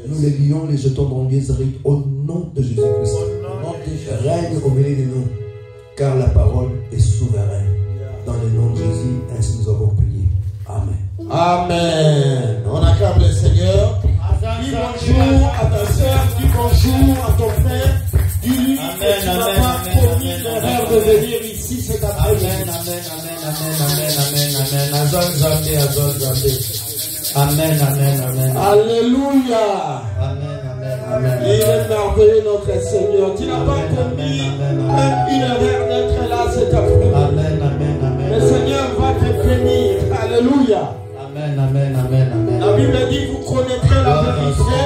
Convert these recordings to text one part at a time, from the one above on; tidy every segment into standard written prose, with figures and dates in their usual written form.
Nous les lions, les jetons dans les rites au nom de Jésus-Christ. Règne au milieu de nous, car la parole est souveraine. Dans le nom de Jésus, ainsi nous avons prié. Amen. Amen. On acclame le Seigneur. Dis bonjour à ta soeur, dis bonjour à ton frère. Dis-lui que tu n'as pas commis l'erreur de venir ici cet après-midi. Amen, amen, amen. Alléluia. Amen, amen, amen. Il est merveilleux notre Seigneur. Tu n'as pas commis une erreur d'être là cet après-midi. Amen, amen, amen. Le Seigneur va te bénir. Alléluia. Amen, amen, amen, amen. La Bible dit vous connaîtrez la vérité.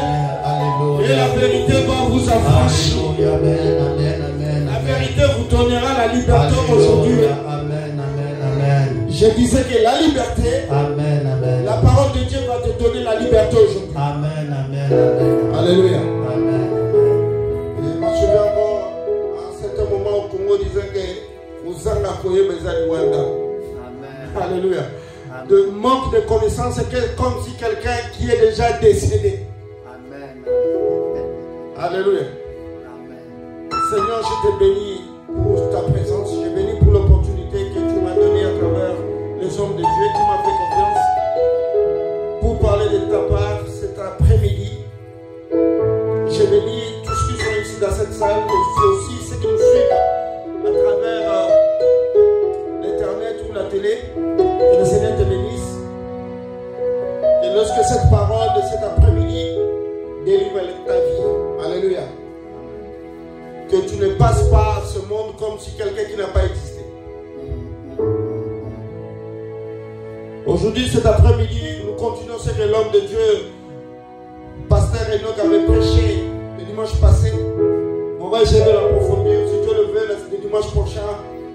Alléluia. Et la vérité va vous affranchir. Alléluia, amen, amen, amen. La vérité vous donnera la liberté aujourd'hui. Amen, amen, amen. Je disais que la liberté, amen, amen. La parole de Dieu va te donner la liberté aujourd'hui. Amen, amen, amen. Alléluia. Amen. Et moi je souviens encore, à un certain moment au Congo, disait que vous en accoyez mes Wanda. Amen. Alléluia. Amen. De manque de connaissance, c'est comme si quelqu'un qui est déjà décédé. Amen. Alléluia. Amen. Seigneur, je te bénis pour ta présence. Je te bénis pour l'opportunité que tu m'as donnée à travers les hommes de Dieu qui m'ont fait confiance pour parler de ta part cet après-midi. Je bénis tous ceux qui sont ici dans cette salle, aussi ceux qui nous suivent à travers l'internet ou la télé. Que le Seigneur te bénisse. Et lorsque cette parole de cet après-midi délivre ta vie. Alléluia. Que tu ne passes pas ce monde comme si quelqu'un qui n'a pas existé. Aujourd'hui, cet après-midi, nous continuons ce que l'homme de Dieu, Pasteur Enoch, avait prêché le dimanche passé. On va essayer de l'approfondir. Si Dieu le veut, le dimanche prochain,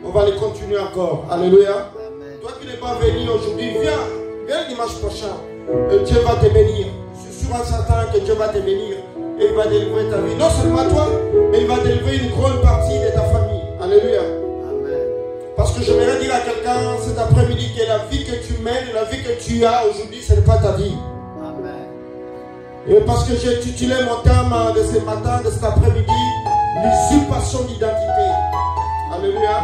on va le continuer encore. Alléluia. Amen. Toi qui n'es pas venu aujourd'hui, viens le dimanche prochain. Et Dieu va te bénir. Je suis sûr et certain que Dieu va te bénir. Et il va délivrer ta vie. Non seulement toi, mais il va délivrer une grande partie de ta famille. Alléluia. Parce que je voudrais dire à quelqu'un cet après-midi que la vie que tu mènes, la vie que tu as aujourd'hui, ce n'est pas ta vie. Amen. Et parce que j'ai titulé mon thème de ce matin, de cet après-midi, l'usurpation d'identité. Alléluia.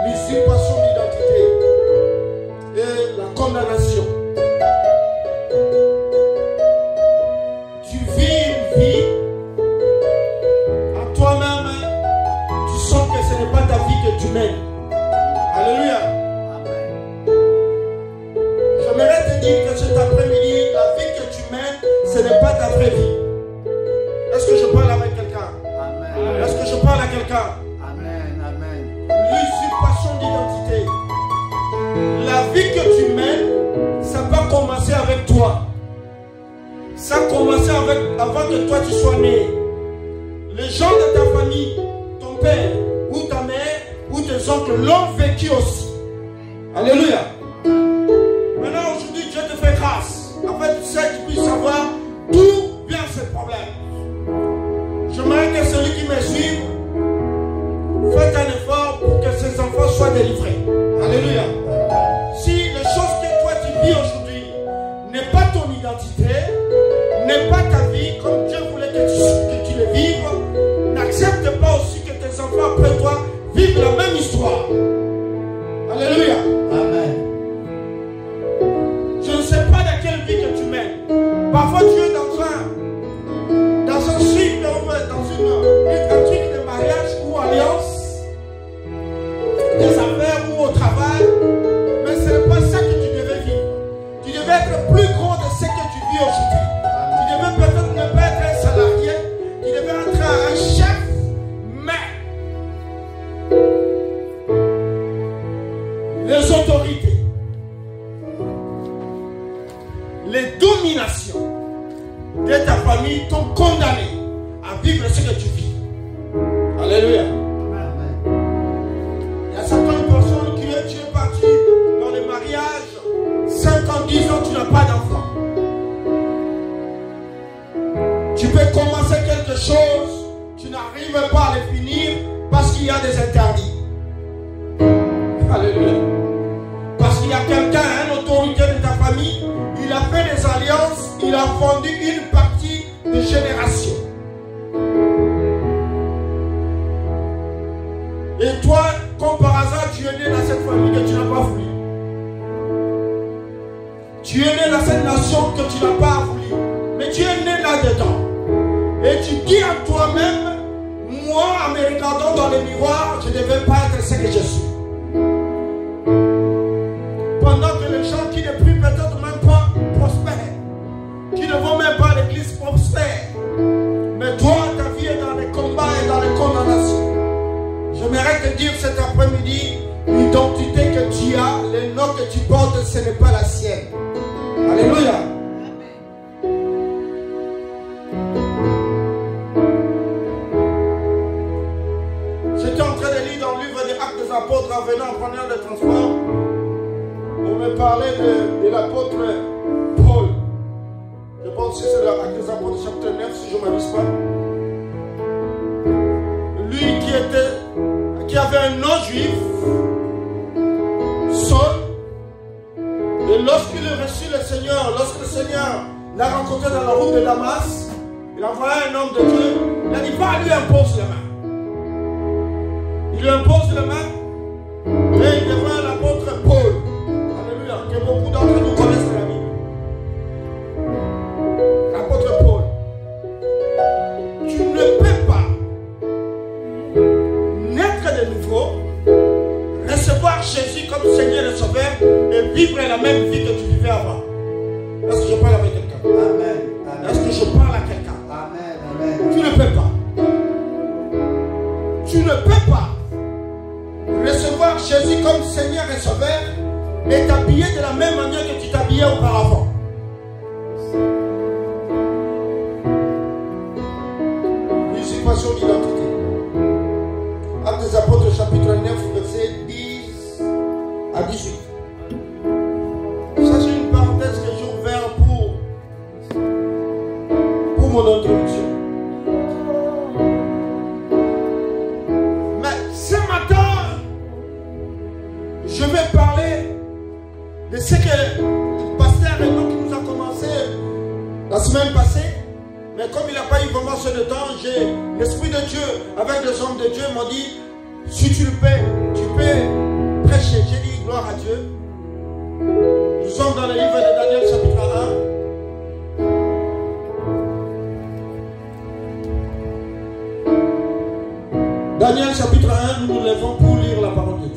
L'usurpation d'identité et la condamnation. Tu vis une vie en toi-même, tu sens que ce n'est pas ta vie que tu mènes. Alléluia. J'aimerais te dire que cet après-midi, la vie que tu mènes, ce n'est pas ta vraie vie. Est-ce que je parle avec quelqu'un? Est-ce que je parle à quelqu'un? L'usurpation d'identité. La vie que tu mènes, ça va commencer avec toi. Ça a commencé avant que toi tu sois né. Les gens de ta famille, ton père ou ta mère ou tes oncles l'ont vécu aussi. Alléluia. Maintenant aujourd'hui Dieu te fait grâce. En fait tu sais, tu puisses savoir d'où vient ce problème. J'aimerais que celui qui me suit fasse un effort pour que ses enfants soient délivrés. Alléluia. Si les choses que toi tu vis aujourd'hui n'est pas ton identité, n'est pas ta vie comme Dieu voulait que tu le vives, n'accepte pas aussi que tes enfants après toi vivent la même histoire. Alléluia. Amen. Je ne sais pas dans quelle vie que tu mènes. Parfois tu es dans un cycle, dans un truc de mariage ou alliance, des affaires ou au travail, mais ce n'est pas ça que tu devais vivre. Tu devais être plus grand de ce que tu vis aujourd'hui. Tu devais peut-être ne pas être un salarié, tu devais être un chef, mais les autorités, les dominations de ta famille t'ont condamné à vivre ce que tu vis. Alléluia. Il y a certaines personnes qui tu es parti dans le mariage, 5 ans, 10 ans, tu n'as pas d'enfant. Tu peux commencer quelque chose, tu n'arrives pas à le finir parce qu'il y a des interdits. Alléluia. Parce qu'il y a quelqu'un, une autorité de ta famille, il a fait des alliances, il a vendu une partie de génération. Et toi, comme par hasard, tu es né dans cette famille que tu n'as pas voulu. Tu es né dans cette nation que tu n'as pas voulu. Mais tu es né là-dedans. Et tu dis en toi-même, moi, en me regardant dans le miroir, je ne devais pas être ce que je suis. Pendant que les gens qui ne prient peut-être même pas prospèrent, qui ne vont même pas à l'église prospèrent. Mais toi, ta vie est dans les combats et dans les condamnations. J'aimerais te dire cet après-midi, l'identité que tu as, le nom que tu portes, ce n'est pas la sienne. Alléluia. J'étais en train de lire dans le livre des Actes des Apôtres en venant en prenant le transport. On me parlait de l'apôtre Paul. Je pense que c'est l'Acte des Apôtres chapitre 9 si je ne m'abuse pas. Lui qui avait un nom juif, Saul, et lorsqu'il a reçu le Seigneur, lorsque le Seigneur l'a rencontré dans la route de Damas, il a envoyé un homme de Dieu, il a dit va lui impose les mains. Il lui impose les mains et il devient l'apôtre Paul. Alléluia, que beaucoup d'entre nous connaissent la Bible. L'apôtre Paul. Tu ne peux pas naître de nouveau, recevoir Jésus comme Seigneur et Sauveur et vivre la même vie que tu vivais avant. Est-ce que je parle avec quelqu'un? Amen. Est-ce que je parle à quelqu'un? Amen. Amen. Tu ne peux pas. Tu ne peux pas recevoir Jésus comme Seigneur et Sauveur et t'habiller de la même manière que tu t'habillais auparavant. Usurpation d'identité. Actes des Apôtres chapitre 9 verset 10 à 18. Ça c'est une parenthèse que j'ai ouverte pour mon introduction. Mais ce matin, je vais parler de ce que le pasteur Renaud qui nous a commencé la semaine passée. Mais comme il n'a pas eu vraiment ce temps, l'Esprit de Dieu, avec les hommes de Dieu, m'a dit, Si tu le peux prêcher. J'ai dit gloire à Dieu. Nous sommes dans le livre de Daniel chapitre 1. Daniel chapitre 1, nous nous levons pour lire la parole de Dieu.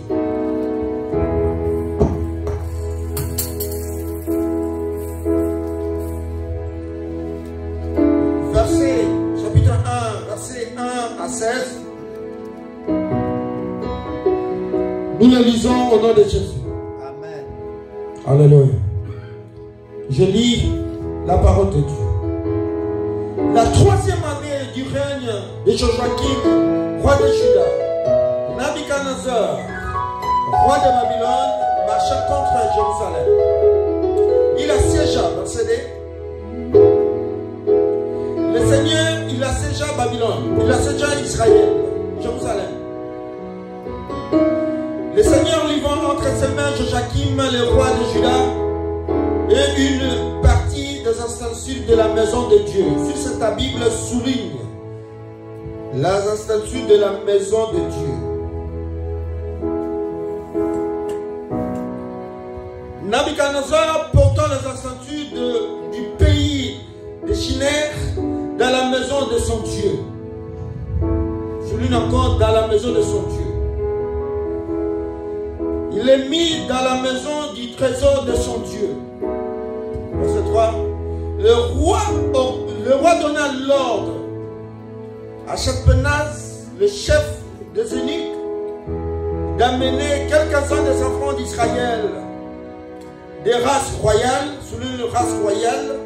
Chapitre 1, verset 1 à 16. Nous le lisons au nom de Jésus. Amen. Alléluia. Je lis la parole de Dieu. La 3e année du règne de Joachim, roi de Juda, Nabuchodonosor, roi de Babylone, marcha contre Jérusalem. Il assiégea, verset 2. Le Seigneur, il assiégea Babylone, il assiégea Israël, Jérusalem. Le Seigneur livra entre ses mains Joachim, le roi de Juda, et une partie des ustensiles de la maison de Dieu. Si ta Bible souligne les ustensiles de la maison de Dieu. Nabuchodonosor portant les ustensiles du pays de Shinar dans la maison de son Dieu. Souligne encore dans la maison de son Dieu. Il est mis dans la maison du trésor de son Dieu. Verset 3. Le roi donna l'ordre à Shadpenaz, le chef des eunuques, d'amener quelques-uns des enfants d'Israël, des races royales, sous une race royale,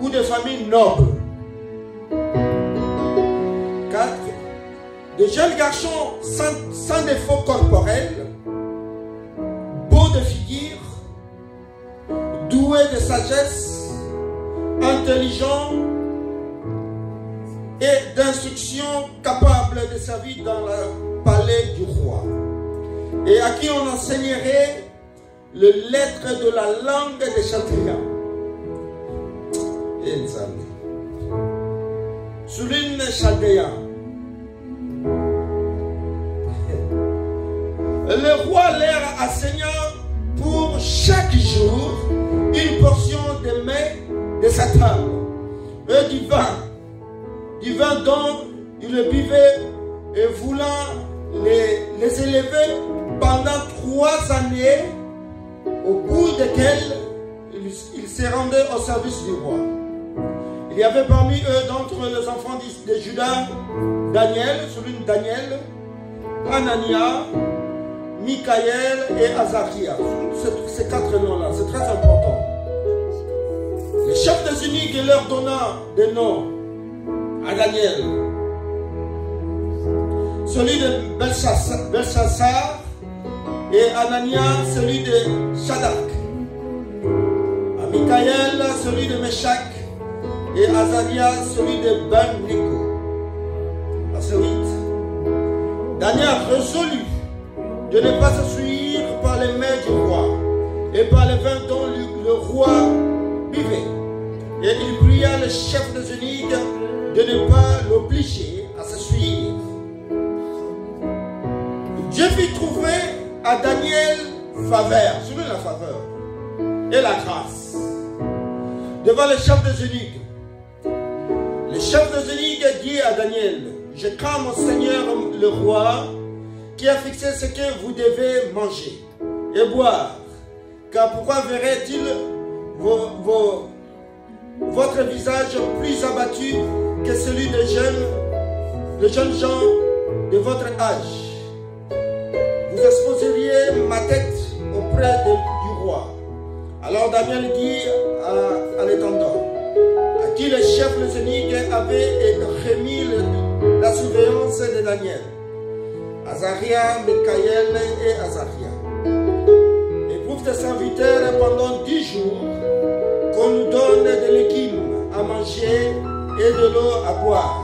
ou des familles nobles. 4. De jeunes garçons sans défaut corporel, beaux de figure, doués de sagesse, intelligents et d'instruction, capables de servir dans le palais du roi, et à qui on enseignerait les lettres de la langue des Chaldéens. Souligne Chaldéens. Le roi leur enseigna pour chaque jour une portion de mets de sa table et du vin dont il le buvait, et voulant les élever pendant 3 années, au bout desquelles il se rendait au service du roi. Il y avait parmi eux, d'entre les enfants de Juda, Daniel, souligne Daniel, Anania, Michaël et Azariah. Ces 4 noms-là, c'est très important. Le chef des eunuques leur donna des noms à Daniel. Celui de Belshazzar, et Anania, celui de Shadrach. À Michaël, celui de Meshach, et Azariah, celui de Ben-Nico. Verset 8. Daniel résolut de ne pas se souiller par les mains du roi et par les vins dont le roi buvait. Et il pria le chef des eunuques de ne pas l'obliger à se souiller. Dieu fit trouver à Daniel faveur, souvenez la faveur, et la grâce devant le chef des eunuques. Le chef des eunuques dit à Daniel: je crains mon Seigneur le roi, qui a fixé ce que vous devez manger et boire. Car pourquoi verrait-il votre visage plus abattu que celui des jeunes gens de votre âge? Vous exposeriez ma tête auprès du roi. Alors Daniel dit à l'étendard, à qui le chef des eunuques avait remis la surveillance de Daniel: Azariah, Michaël et Azariah. Éprouve tes serviteurs pendant 10 jours, qu'on nous donne de légumes à manger et de l'eau à boire.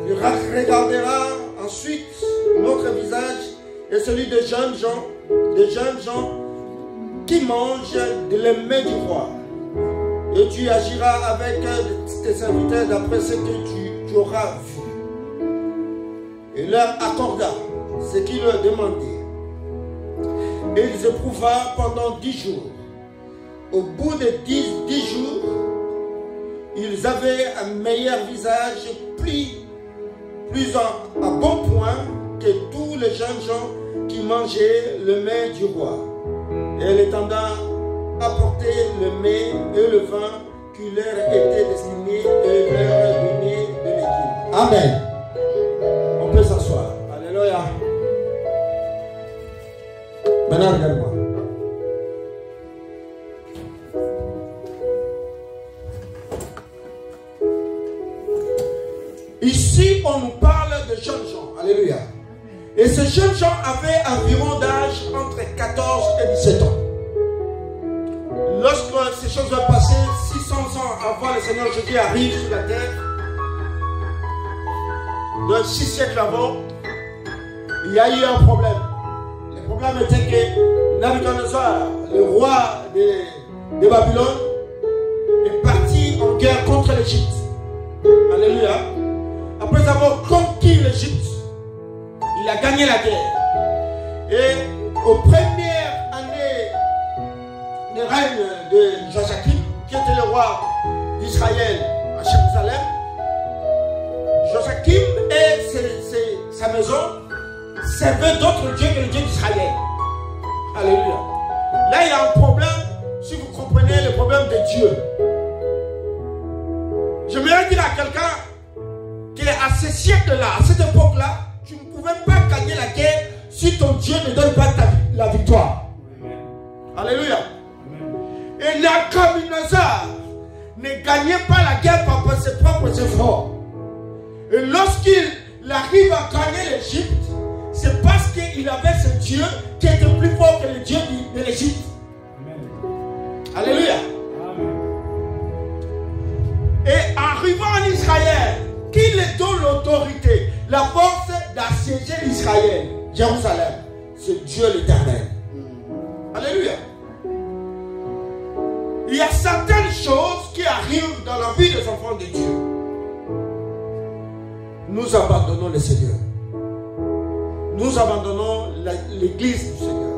Tu regarderas ensuite notre visage et celui des jeunes gens qui mangent de les mains du roi. Et tu agiras avec tes serviteurs d'après ce que tu auras vu. et leur accorda ce qu'ils leur demandaient. Et ils éprouva pendant 10 jours. Au bout de 10 jours, ils avaient un meilleur visage, plus à bon point que tous les jeunes gens qui mangeaient le mets du roi. Et elle étenda apporter le mets et le vin qui leur était destiné et leur donnait de l'équilibre. Amen. On peut s'asseoir. Alléluia. Maintenant, regarde-moi. Ici, on nous parle de jeunes gens. Alléluia. Et ces jeunes gens avaient environ d'âge entre 14 et 17 ans. Lorsque ces choses vont passer, 600 ans avant le Seigneur Jésus arrive sur la terre, donc 6 siècles avant, il y a eu un problème. Le problème était que Nabuchodonosor, le roi de Babylone, est parti en guerre contre l'Égypte. Alléluia. Après avoir conquis l'Égypte, il a gagné la guerre. Et aux premières années de règne de Joachim, qui était le roi d'Israël à Jérusalem, Joachim et sa maison servaient d'autres dieux que le Dieu d'Israël. Alléluia. Là, il y a un problème, si vous comprenez le problème de Dieu. J'aimerais dire à quelqu'un qu'à ce siècle-là, à cette époque-là, tu ne pouvais pas gagner la guerre si ton Dieu ne donne pas la victoire. Alléluia. Et Nabuchodonosor ne gagnait pas la guerre par ses propres efforts. Et lorsqu'il arrive à gagner l'Égypte, c'est parce qu'il avait ce Dieu qui était plus fort que le Dieu de l'Égypte. Alléluia. Et arrivant en Israël, qui lui donne l'autorité, la force d'assiéger l'Israël, Jérusalem, c'est Dieu l'Éternel. Alléluia. Il y a certaines choses qui arrivent dans la vie des enfants de Dieu. Nous abandonnons le Seigneur. Nous abandonnons l'église du Seigneur.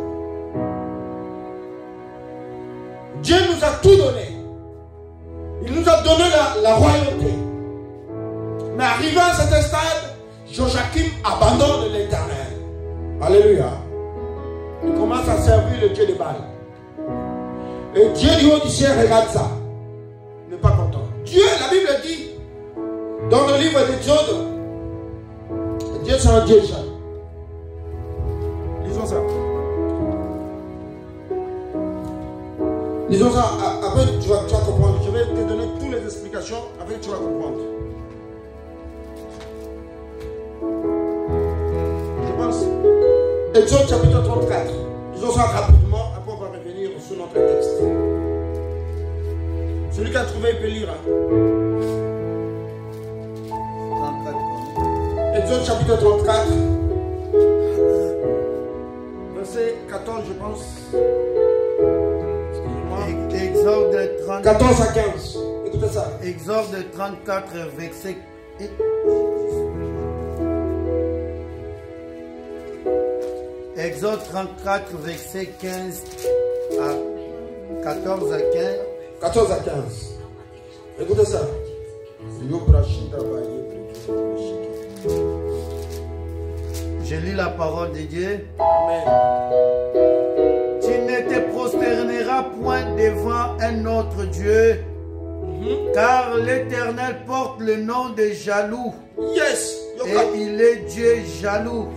Dieu nous a tout donné. Il nous a donné la royauté. Mais arrivant à cet stade, Joachim abandonne l'Éternel. Alléluia. Il commence à servir le Dieu de Baal. Et Dieu du haut du ciel regarde ça. Il n'est pas content. Dieu, la Bible dit, dans le livre de Job, Dieu c'est un Dieu jaloux. Lisons ça. Lisons ça. Après, tu vas comprendre. Je vais te donner toutes les explications. Après, tu vas comprendre. Je pense. Exode chapitre 34. Lisons ça rapidement. Après, on va revenir sur notre texte. Celui qui a trouvé, il peut lire. Exode chapitre 34. Verset 14, je pense. Exode 34. 14 à 15. Écoutez ça. Exode 34, verset. Exode 34, verset 15 à 14 à 15. 14 à 15. Écoutez ça. Je lis la parole de Dieu. Amen. Tu ne te prosterneras point devant un autre Dieu, car l'Éternel porte le nom de jaloux. Yes. Et il est Dieu jaloux.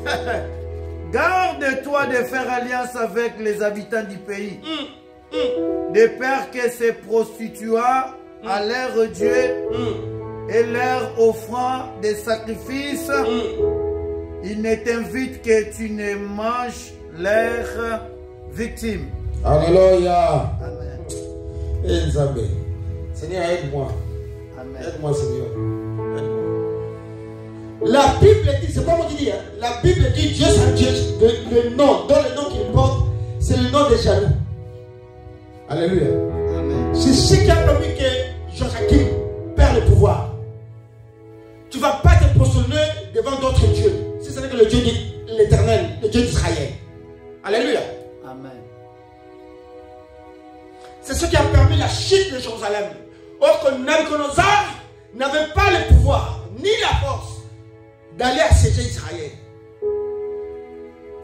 Garde-toi de faire alliance avec les habitants du pays, de peur que se prostituant à leur Dieu et leur offrant des sacrifices, ils ne t'invitent que tu ne manges leurs victimes. Alléluia. Amen. Et Zambé. Seigneur, aide-moi. Amen. Aide-moi, Seigneur. Aide-moi. La Bible dit, c'est pas moi qui dis, hein? La Bible dit Dieu c'est un Dieu. Le nom, dans le nom qu'il porte, c'est le nom des jaloux. Alléluia. Amen. C'est ce qui a permis que Joachim perd le pouvoir. Tu ne vas pas te prosterner devant d'autres dieux. si ce n'est que le Dieu de l'Éternel, le Dieu d'Israël. Alléluia. Amen. C'est ce qui a permis la chute de Jérusalem. Or que Nabuchodonosor n'avait pas le pouvoir, ni la force d'aller assiéger Israël.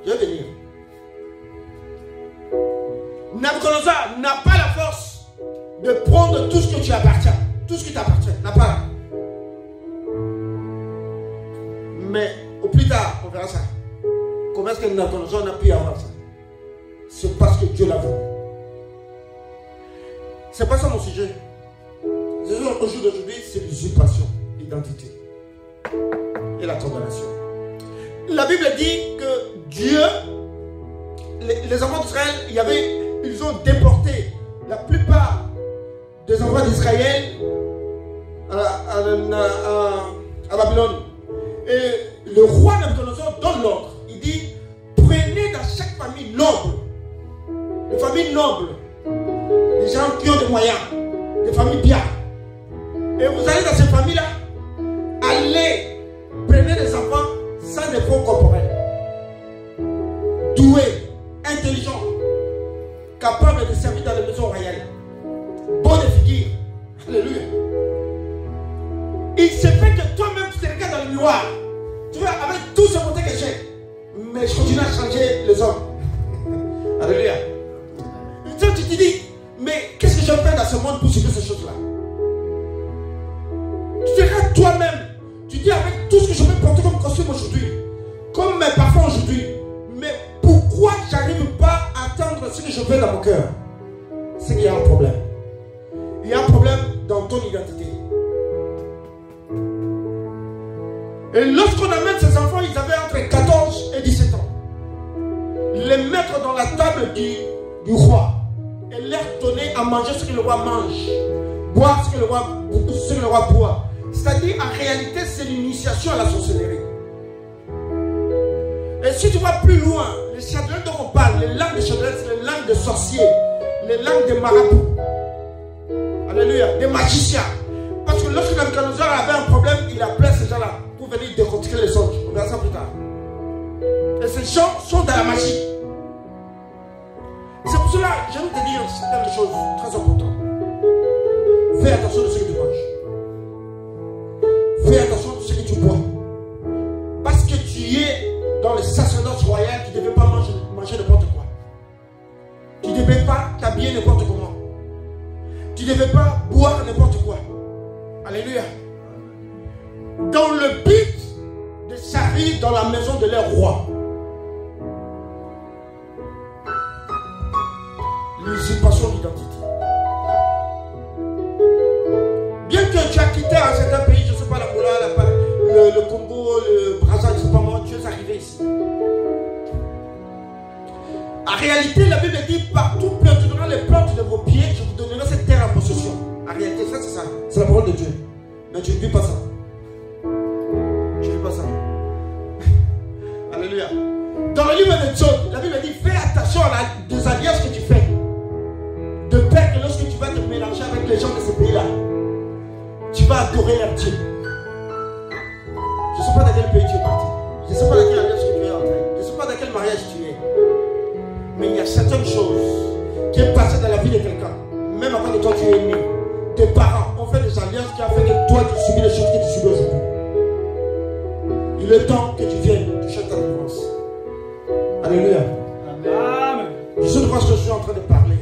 Je vais venir. Nabuchodonosor n'a pas la force de prendre tout ce que tu appartiens, tout ce qui t'appartient, n'a pas. Mais au plus tard, on verra ça. Comment est-ce que Nabuchodonosor n'a pu avoir ça? C'est parce que Dieu l'a voulu. C'est pas ça mon sujet. Le sujet au jour d'aujourd'hui, c'est l'usurpation, l'identité et la condamnation. La Bible dit que Dieu, les enfants d'Israël, ils ont déporté la plupart des enfants d'Israël à Babylone. Et le roi Nabuchodonosor donne l'ordre. Il dit, prenez dans chaque famille noble, des familles nobles, des gens qui ont des moyens, des familles bien. Et vous allez dans ces familles-là, allez, prenez des enfants sans défaut corporel, doués, intelligents, capables de servir dans les maisons royales, bonnes figures. Alléluia. Il se fait que toi-même tu te regardes dans le miroir. Tu vois, avec tout ce côté que j'ai, mais je continue à changer les hommes. Alléluia. Et toi, tu te dis, mais qu'est-ce que je fais dans ce monde pour subir ces choses-là? Tu te regardes toi-même. Tu dis, avec tout ce que je peux porter comme costume aujourd'hui, comme mes parfums aujourd'hui, mais pourquoi j'arrive pas à atteindre ce que je veux dans mon cœur? C'est qu'il y a un problème. Il y a un problème dans ton identité. Et lorsqu'on amène ces enfants, ils avaient entre 14 et 17 ans. Les mettre dans la table du roi et leur donner à manger ce que le roi mange, boire ce que le roi boit. C'est-à-dire, en réalité, c'est l'initiation à la sorcellerie. Et si tu vas plus loin, les chadrins dont on parle, les langues de chadrins, c'est les langues de sorciers, les langues de marabouts. Alléluia, des magiciens. Parce que lorsque Nabuchodonosor avait un problème, il appelait ces gens-là pour venir décortiquer les songes. On verra ça plus tard. Et ces gens sont dans la magie. C'est pour cela que j'aime te dire certaines choses très importantes. Fais attention de ce que tu manges. Fais attention de ce que tu bois. Parce que tu es dans le sacerdoce royal, tu ne devais pas manger n'importe quoi. Tu ne devais pas t'habiller n'importe comment. Tu ne devais pas boire n'importe quoi. Alléluia. Dans le but de servir dans la maison de leur roi. L'usurpation d'identité. Bien que tu as quitté un certain pays, je ne sais pas, l'Angola, le Congo, le Brésil, je ne sais pas moi, tu es arrivé ici. En réalité, la Bible dit, partout planteront les plantes de vos pieds, je vous donnerai cette terre en possession. En réalité, ça c'est ça. C'est la parole de Dieu. Mais tu ne vis pas ça. Tu ne vis pas ça. Alléluia. Dans le livre de Job, la Bible dit, fais attention aux alliances que tu fais. De peur que lorsque tu vas te mélanger avec les gens de ce pays-là, tu vas adorer leur Dieu. Je ne sais pas dans quel pays tu es parti. Je ne sais pas dans quelle alliance que tu es entré. Je ne sais pas dans quel mariage tu es. Mais il y a certaines choses qui est passé dans la vie de quelqu'un. Même avant que toi tu es né. Tes parents ont fait des alliances qui ont fait que toi tu subis les choses que tu subis aujourd'hui. Il est temps que tu viennes, tu cherches ta délivrance. Alléluia. Amen. Je sais de quoi je suis en train de parler.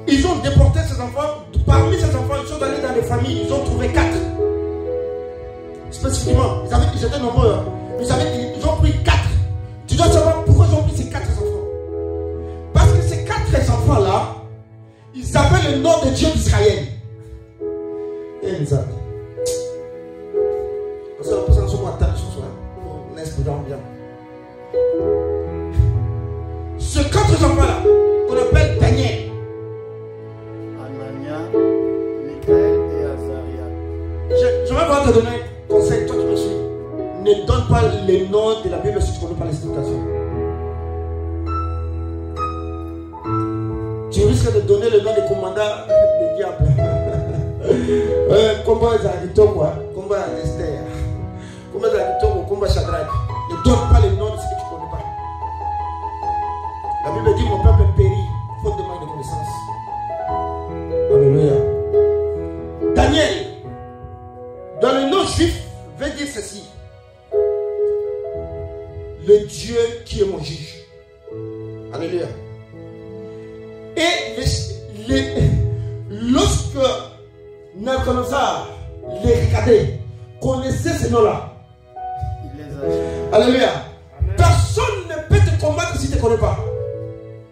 Ils ont déporté ces enfants. Parmi ces enfants, ils sont allés dans des familles. Ils ont trouvé 4. Spécifiquement. Ils étaient nombreux. Hein. Ils ont pris 4. Tu dois savoir pourquoi ils ont pris ces 4 enfants. Parce que ces 4 enfants-là, ils avaient le nom de Dieu d'Israël. Et ils avaient. Parce que la personne sur moi table ce soir. On espérant bien. Ces 4 enfants-là, qu'on appelle Daniel. Je vais voir te donner un conseil, toi qui me suis. Ne donne pas les noms de la Bible si tu ne connais pas l'explication. Tu risques de donner le nom des commandants des diables. Combat Zarito, quoi. Combat Esther. juif veut dire ceci. Le Dieu qui est mon juge. Alléluia. Et lorsque Nabucodonosor les regardait, connaissait ces noms-là. Alléluia. Amen. Personne ne peut te combattre si tu ne connais pas.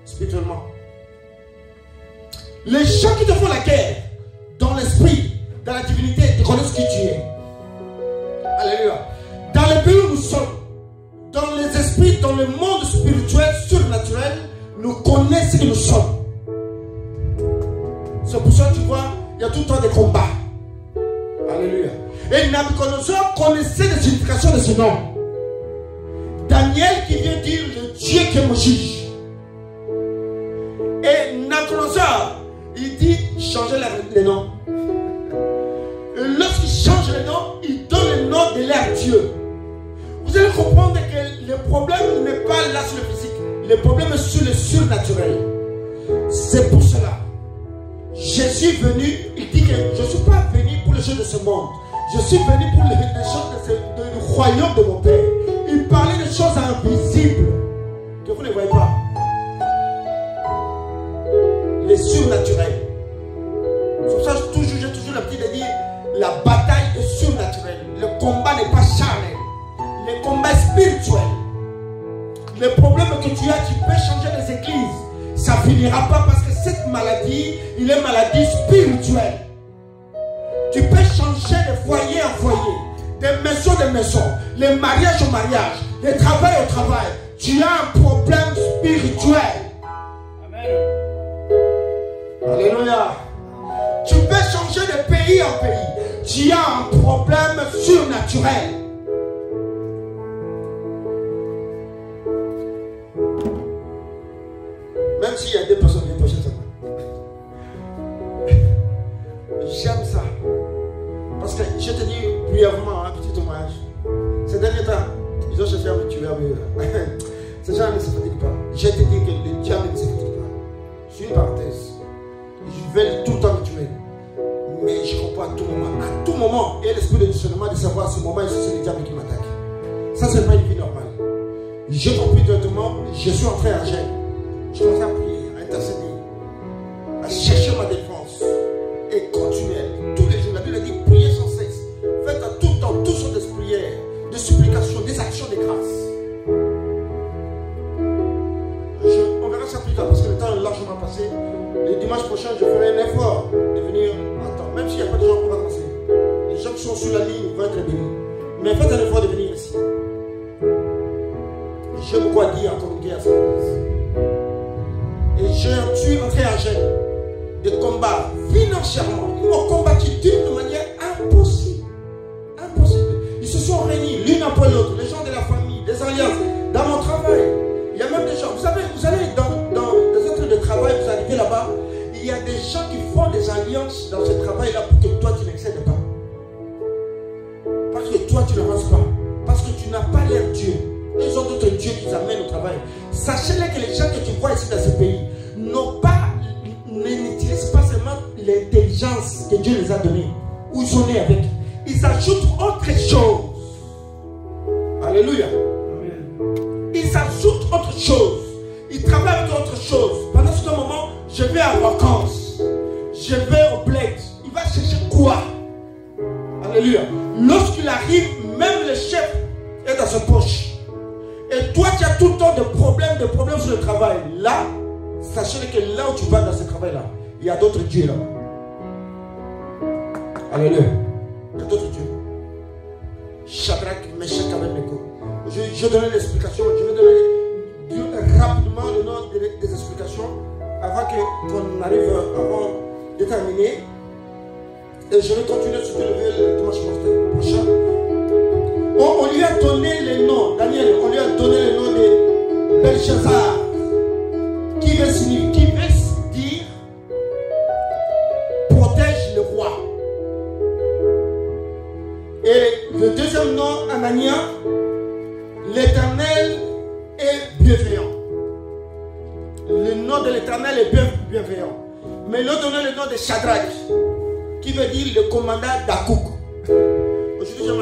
Spirituellement. Les gens qui te font la guerre, dans l'esprit, dans la divinité, ils connaissent qui tu es. Alléluia. Dans les pays où nous sommes, dans les esprits, dans le monde spirituel, surnaturel, nous connaissons qui nous sommes. C'est pour ça que tu vois, il y a tout le temps des combats. Alléluia. Et Nabucodonosor connaissait les significations de ce nom. Daniel qui vient dire le Dieu qui est mon juge. Et Nabucodonosor, il dit changer les noms. Et lorsqu'il change les noms, il donne le nom de leur Dieu. Vous allez comprendre que le problème n'est pas là sur le physique. Le problème est sur le surnaturel. C'est pour cela. Jésus est venu, il dit que je ne suis pas venu pour les choses de ce monde. Je suis venu pour les choses du royaume de mon Père. Il parlait des choses invisibles que vous ne voyez pas. Les surnaturels. C'est pour ça que j'ai toujours l'habitude de dire la bataille est surnaturelle. Le combat n'est pas charnel. Le combat est spirituel. Le problème que tu as, tu peux changer les églises. Ça ne finira pas parce que cette maladie, il est maladie spirituelle. Tu peux changer de foyer en foyer, de maison en maison, le mariage au mariage, le travail au travail. Tu as un problème spirituel. Amen. Alléluia. Tu peux changer de pays en pays. Tu as un problème surnaturel. Même s'il y a des personnes qui prochaine semaine. J'aime ça. Parce que je te dis brièvement un petit témoignage. Ces derniers temps, ils ont cherché à me tuer. Ces gens ne se fatiguent pas. Je te dis que le diable ne se fatigue pas. Je suis une parenthèse. Je vais tout le temps me tuer. Mais je comprends à tout moment. À tout moment, il y a l'esprit de discernement de savoir à ce moment, c'est le diable qui m'attaque. Ça, c'est pas une vie normale. J'ai compris directement, je suis entré en gêne. Je commence à prier, à intercéder, à chercher ma défense et continuer tous les jours. La Bible dit priez sans cesse. Faites à tout temps toutes sortes de prières, de supplications, des actions de grâce. On verra ça plus tard parce que le temps est largement passé. Le dimanche prochain, je ferai un effort de venir en temps. Même s'il n'y a pas de gens pour avancer. Les gens qui sont sur la ligne vont être bénis. Mais faites un effort de venir ici. J'ai beaucoup à dire en communiquer à cette église. Et je suis entré en gêne de combat financièrement. Ils m'ont combattu d'une manière impossible. Impossible. Ils se sont réunis l'une après l'autre, les gens de la famille, des alliances, dans mon travail. Il y a même des gens, vous savez, vous allez dans des centres de travail, vous arrivez là-bas, il y a des gens qui font des alliances dans ce travail-là pour que toi tu n'excèdes pas. Parce que toi tu n'avances pas. Parce que tu n'as pas leur Dieu. Ils ont d'autres dieux qui amènent au travail. Sachez-le que les gens que tu vois ici dans ce pays n'utilisent pas seulement l'intelligence que Dieu les a donnée, ou ils sont nés avec. Ils ajoutent autre chose. Alléluia. Ils ajoutent autre chose. Ils travaillent avec autre chose. Pendant ce moment, je vais en vacances. Je vais au bled. Il va chercher quoi? Alléluia. Lorsqu'il arrive, même le chef est dans sa poche. Et toi, tu as tout le temps des problèmes sur le travail. Là, sachez que là où tu vas dans ce travail-là, il y a d'autres dieux là-bas. Alléluia. Il y a d'autres dieux. Shadrach, Meshach, Abednego. Je donne l'explication. Je vais donner rapidement le nom des explications avant qu'on arrive avant de terminer. Et je vais continuer sur le dimanche prochain. On lui a donné le nom, Daniel, on lui a donné le nom de Belshazzar, qui veut dire protège le roi. Et le deuxième nom, Anania, l'Éternel est bienveillant. Le nom de l'Éternel est bienveillant. Mais il a donné le nom de Shadrach, qui veut dire le commandant d'Akouk. Aujourd'hui, j'aime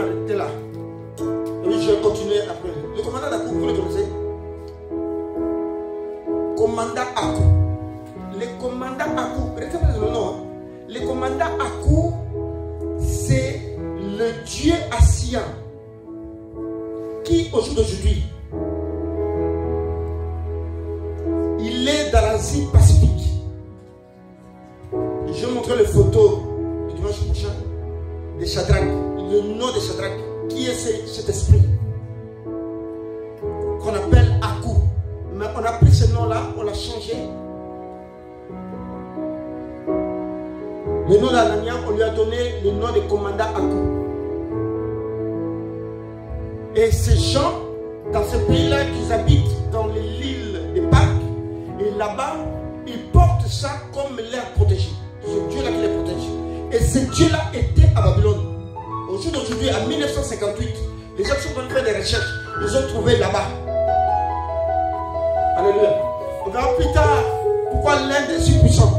le Dieu Assyrien, qui au jour d'aujourd'hui, il est dans l'Asie Pacifique. Je vais montrer les photos le dimanche prochain de Shadrach, le nom de Shadrach, qui est cet esprit qu'on appelle Aku. Mais on a pris ce nom-là, on l'a changé. Le nom d'Anania, on lui a donné le nom de commandant Aku. Et ces gens, dans ce pays-là, qui habitent dans l'île de Pâques, et là-bas, ils portent ça comme l'air protégé. Ce Dieu-là qui les protège. Et ce Dieu-là était à Babylone. Au jour d'aujourd'hui, en 1958, les gens sont venus faire des recherches. Ils ont trouvé là-bas. Alléluia. On verra plus tard pourquoi l'Inde est si puissante.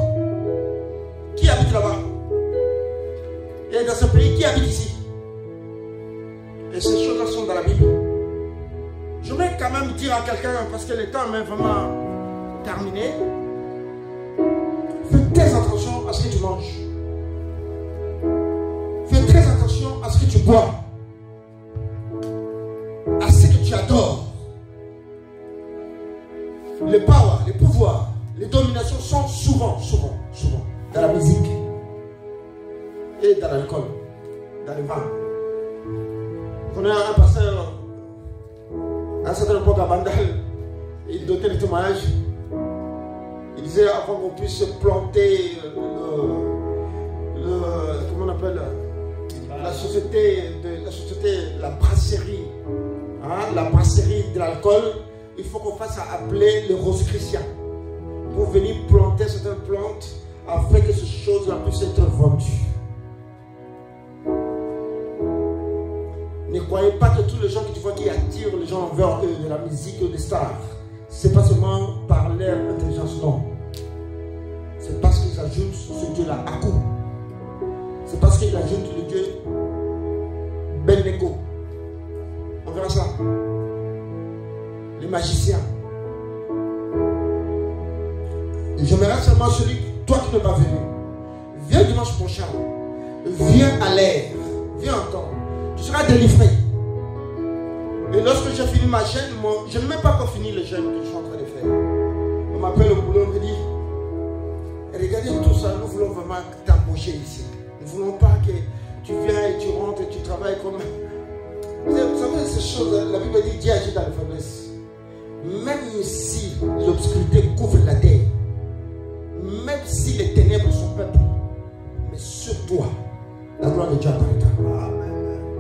Qui habite là-bas? Et dans ce pays, qui habite ici? Et ces choses-là sont dans la Bible. Je vais quand même dire à quelqu'un, parce que le temps est vraiment terminé. Fais très attention à ce que tu manges. Fais très attention à ce que tu bois. À ce que tu adores. Les powers, les pouvoirs, les dominations sont souvent dans la musique et dans l'alcool, dans le vin. On a un pasteur à un certain époque à Bandal, il donnait le témoignage. Il disait avant qu'on puisse planter comment on appelle la société, la brasserie, hein, la brasserie de l'alcool, il faut qu'on fasse appeler les Rosicruciens pour venir planter certaines plantes afin que ces choses-là puissent être vendues. Ne croyez pas que tous les gens que tu vois qui attirent les gens vers eux de la musique ou des stars, c'est pas seulement par leur intelligence, non. C'est parce qu'ils ajoutent ce Dieu-là à coup. C'est parce qu'ils ajoutent le Dieu Belnego. On verra ça. Les magiciens. Et j'aimerais seulement celui, toi qui n'es pas venu, viens dimanche prochain, viens à l'air, viens encore, tu seras délivré. Et lorsque j'ai fini ma chaîne, je n'ai même pas encore fini le jeûne que je suis en train de faire. On m'appelle au boulot, on me dit, regardez tout ça, nous voulons vraiment t'embaucher ici. Nous ne voulons pas que tu viens et tu rentres et tu travailles comme... Vous savez ces choses, la Bible dit, Dieu agit dans la faiblesse. Même si l'obscurité couvre la terre, même si les ténèbres sont peuplées, mais sur toi, la gloire de Dieu apparaîtra.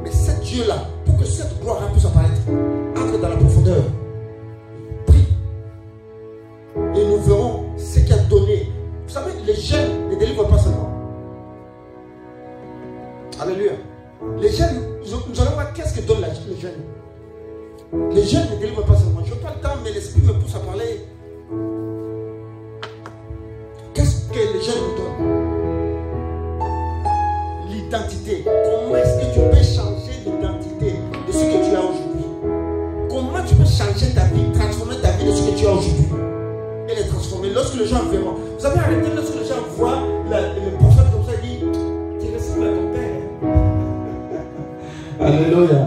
Mais cet Dieu-là, pour que cette gloire puisse apparaître, entre dans la profondeur. Prie. Et nous verrons ce qu'il a donné. Vous savez, les jeunes ne délivrent pas seulement. Alléluia. Les jeunes, nous allons voir qu'est-ce que donne les jeunes. Les jeunes ne délivrent pas seulement. Je n'ai pas le temps, mais l'esprit me pousse à parler. Qu'est-ce que les jeunes nous donnent? L'identité. Comment est-ce que tu peux changer l'identité de ce que tu as aujourd'hui? Comment tu peux changer ta vie, transformer ta vie de ce que tu as aujourd'hui? Et les transformer. Lorsque les gens verront. Vous avez arrêté lorsque les gens voient le prophète comme ça, il dit, tu ressembles à ton père. Alléluia.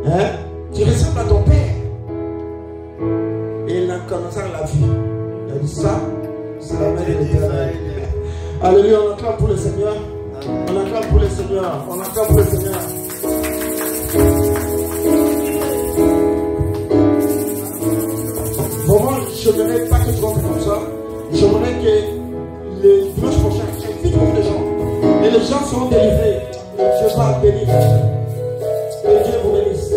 Hein? Tu ressembles à ton père. Et il a commencé à la vie. Il a dit ça, c'est la mère de l'Éternel. Alléluia, on acclame pour le Seigneur. On acclame pour le Seigneur. On acclame pour le Seigneur. Vraiment, je ne voudrais pas que tu rentres comme ça. Je voudrais que le dimanche prochain, j'invite beaucoup de gens. Et les gens seront délivrés. Je vais bénir. Que Dieu vous bénisse.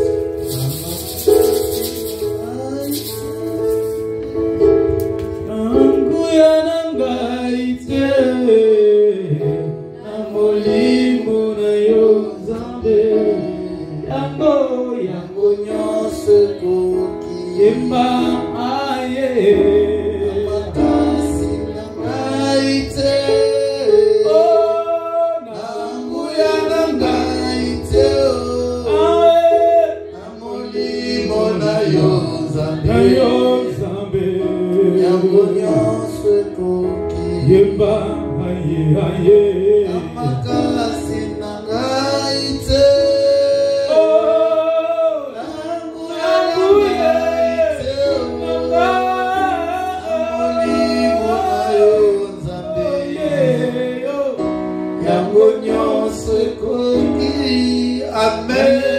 Amen.